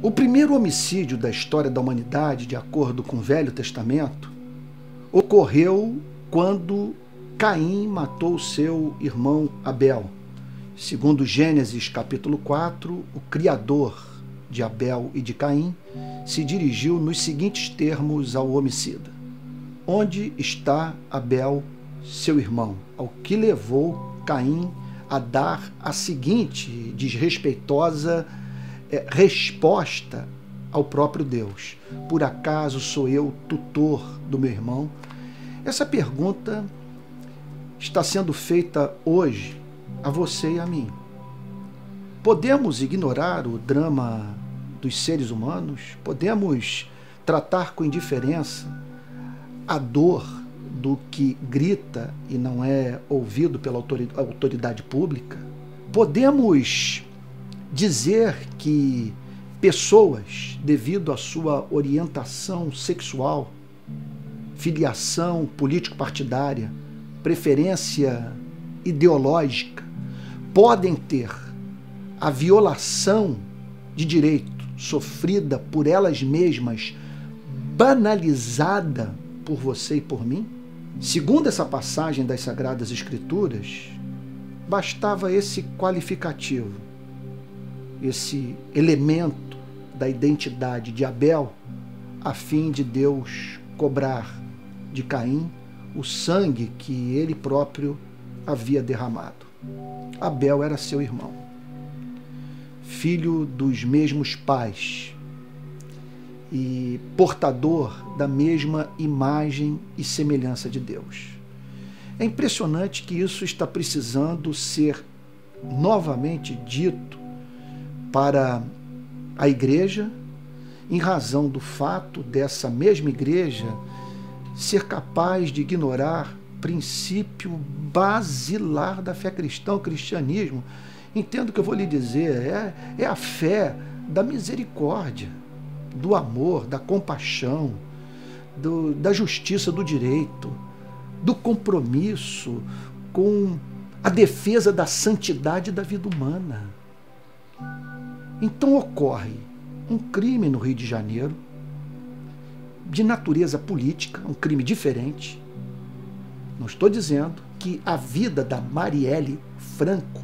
O primeiro homicídio da história da humanidade, de acordo com o Velho Testamento, ocorreu quando Caim matou seu irmão Abel. Segundo Gênesis capítulo 4, o criador de Abel e de Caim se dirigiu nos seguintes termos ao homicida: onde está Abel, seu irmão? Ao que levou Caim a dar a seguinte desrespeitosa resposta ao próprio Deus: por acaso sou eu tutor do meu irmão? Essa pergunta está sendo feita hoje a você e a mim. Podemos ignorar o drama dos seres humanos? Podemos tratar com indiferença a dor do que grita e não é ouvido pela autoridade pública? Podemos dizer que pessoas, devido à sua orientação sexual, filiação político-partidária, preferência ideológica, podem ter a violação de direito sofrida por elas mesmas banalizada por você e por mim? Segundo essa passagem das Sagradas Escrituras, bastava esse qualificativo, esse elemento da identidade de Abel, a fim de Deus cobrar de Caim o sangue que ele próprio havia derramado. Abel era seu irmão, filho dos mesmos pais e portador da mesma imagem e semelhança de Deus. É impressionante que isso está precisando ser novamente dito para a igreja, em razão do fato dessa mesma igreja ser capaz de ignorar princípio basilar da fé cristã, o cristianismo. Entendo o que eu vou lhe dizer, é a fé da misericórdia, do amor, da compaixão, da justiça, do direito, do compromisso com a defesa da santidade da vida humana. Então ocorre um crime no Rio de Janeiro, de natureza política, um crime diferente. Não estou dizendo que a vida da Marielle Franco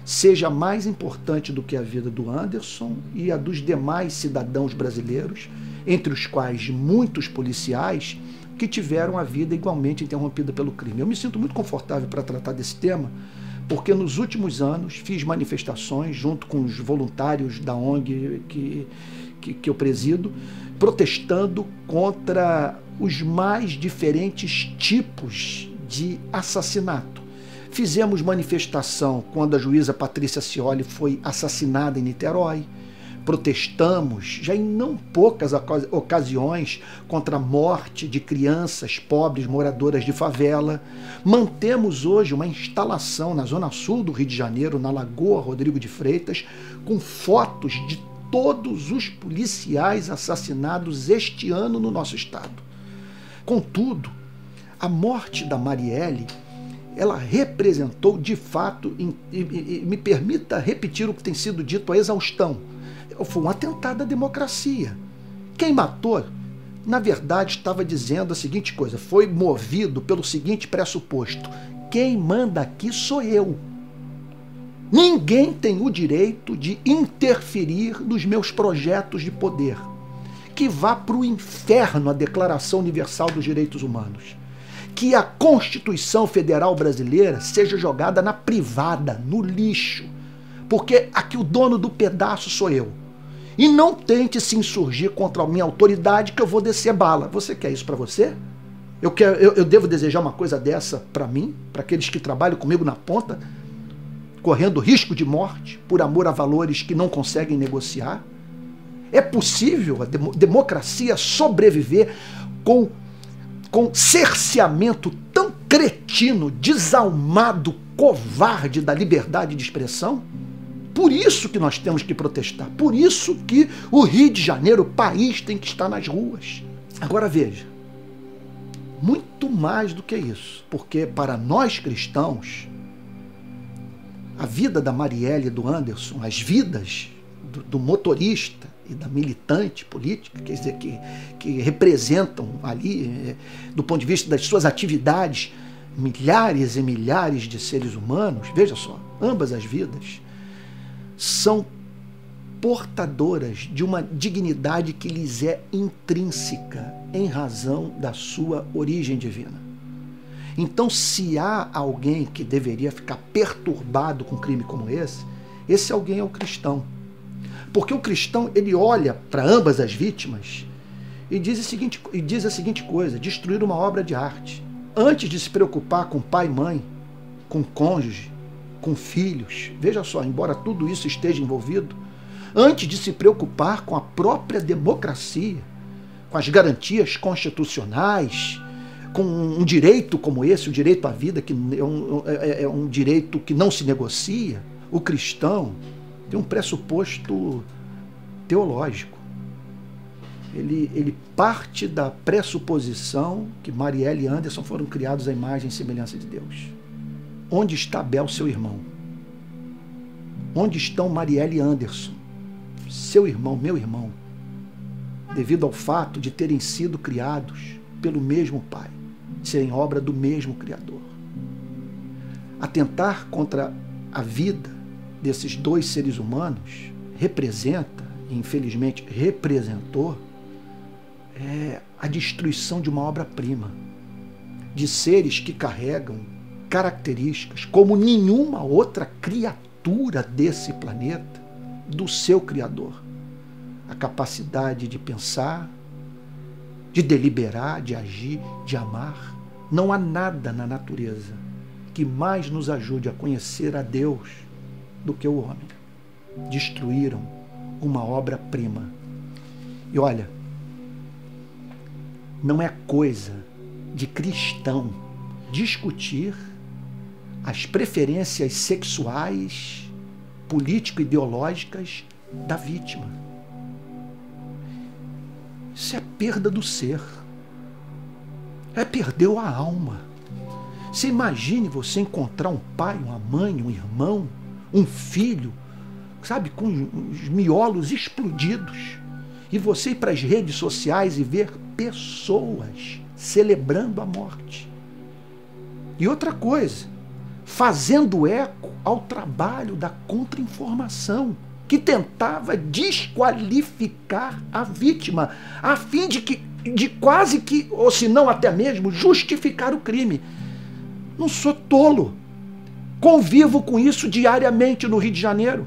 seja mais importante do que a vida do Anderson e a dos demais cidadãos brasileiros, entre os quais muitos policiais que tiveram a vida igualmente interrompida pelo crime. Eu me sinto muito confortável para tratar desse tema, porque nos últimos anos fiz manifestações junto com os voluntários da ONG que eu presido, protestando contra os mais diferentes tipos de assassinato. Fizemos manifestação quando a juíza Patrícia Scioli foi assassinada em Niterói. Protestamos já em não poucas ocasiões contra a morte de crianças pobres moradoras de favela. Mantemos hoje uma instalação na zona sul do Rio de Janeiro, na Lagoa Rodrigo de Freitas, com fotos de todos os policiais assassinados este ano no nosso estado. Contudo, a morte da Marielle, ela representou de fato, e me permita repetir o que tem sido dito a exaustão, foi um atentado à democracia. Quem matou, na verdade, estava dizendo a seguinte coisa: foi movido pelo seguinte pressuposto: quem manda aqui sou eu. Ninguém tem o direito de interferir nos meus projetos de poder. Que vá para o inferno a Declaração Universal dos Direitos Humanos. Que a Constituição Federal Brasileira seja jogada na privada, no lixo. Porque aqui o dono do pedaço sou eu. E não tente se insurgir contra a minha autoridade, que eu vou descer bala. Você quer isso para você? Eu devo desejar uma coisa dessa para mim, para aqueles que trabalham comigo na ponta, correndo risco de morte por amor a valores que não conseguem negociar? É possível a democracia sobreviver com cerceamento tão cretino, desalmado, covarde da liberdade de expressão? Por isso que nós temos que protestar, por isso que o Rio de Janeiro, o país, tem que estar nas ruas. Agora veja, muito mais do que isso, porque para nós cristãos, a vida da Marielle e do Anderson, as vidas do motorista e da militante política, quer dizer, que representam ali, do ponto de vista das suas atividades, milhares e milhares de seres humanos, veja só, ambas as vidas são portadoras de uma dignidade que lhes é intrínseca em razão da sua origem divina. Então, se há alguém que deveria ficar perturbado com um crime como esse alguém é o cristão. Porque o cristão, ele olha para ambas as vítimas e diz a seguinte coisa: destruir uma obra de arte. Antes de se preocupar com pai e mãe, com cônjuge, com filhos, veja só, embora tudo isso esteja envolvido, antes de se preocupar com a própria democracia, com as garantias constitucionais, com um direito como esse, o direito à vida, que é um direito que não se negocia, o cristão tem um pressuposto teológico. Ele parte da pressuposição que Marielle e Anderson foram criados à imagem e semelhança de Deus. Onde está Abel, seu irmão? Onde estão Marielle e Anderson, seu irmão, meu irmão? Devido ao fato de terem sido criados pelo mesmo Pai, serem obra do mesmo Criador. Atentar contra a vida desses dois seres humanos representa, e infelizmente representou, a destruição de uma obra-prima, de seres que carregam características como nenhuma outra criatura desse planeta, do seu Criador. A capacidade de pensar, de deliberar, de agir, de amar. Não há nada na natureza que mais nos ajude a conhecer a Deus do que o homem. Destruíram uma obra-prima. E olha, não é coisa de cristão discutir as preferências sexuais, político-ideológicas da vítima. Isso é perda do ser. Perdeu a alma. Você imagine você encontrar um pai, uma mãe, um irmão, um filho, sabe, com os miolos explodidos, e você ir para as redes sociais e ver pessoas celebrando a morte. E outra coisa, fazendo eco ao trabalho da contra-informação, que tentava desqualificar a vítima, a fim de quase que, ou se não até mesmo, justificar o crime. Não sou tolo. Convivo com isso diariamente no Rio de Janeiro.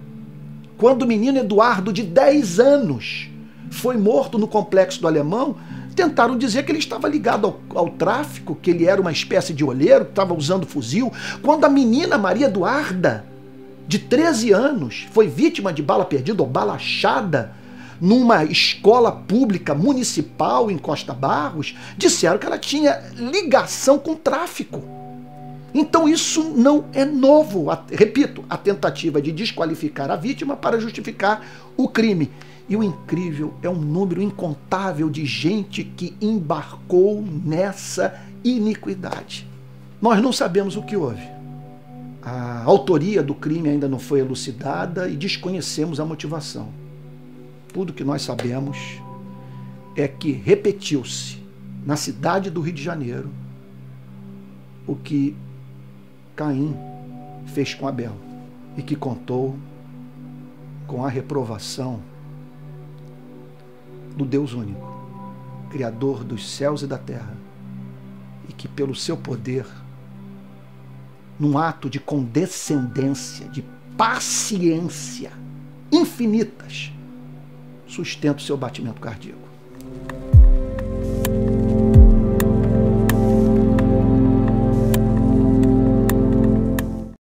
Quando o menino Eduardo, de 10 anos, foi morto no Complexo do Alemão, tentaram dizer que ele estava ligado ao tráfico, que ele era uma espécie de olheiro, que estava usando fuzil. Quando a menina Maria Eduarda, de 13 anos, foi vítima de bala perdida ou bala achada numa escola pública municipal em Costa Barros, disseram que ela tinha ligação com tráfico. Então isso não é novo. Repito, a tentativa de desqualificar a vítima para justificar o crime. E o incrível é um número incontável de gente que embarcou nessa iniquidade. Nós não sabemos o que houve. A autoria do crime ainda não foi elucidada e desconhecemos a motivação. Tudo que nós sabemos é que repetiu-se na cidade do Rio de Janeiro o que Caim fez com Abel e que contou com a reprovação do Deus único, Criador dos céus e da terra, e que pelo seu poder, num ato de condescendência, de paciência infinitas, sustenta o seu batimento cardíaco.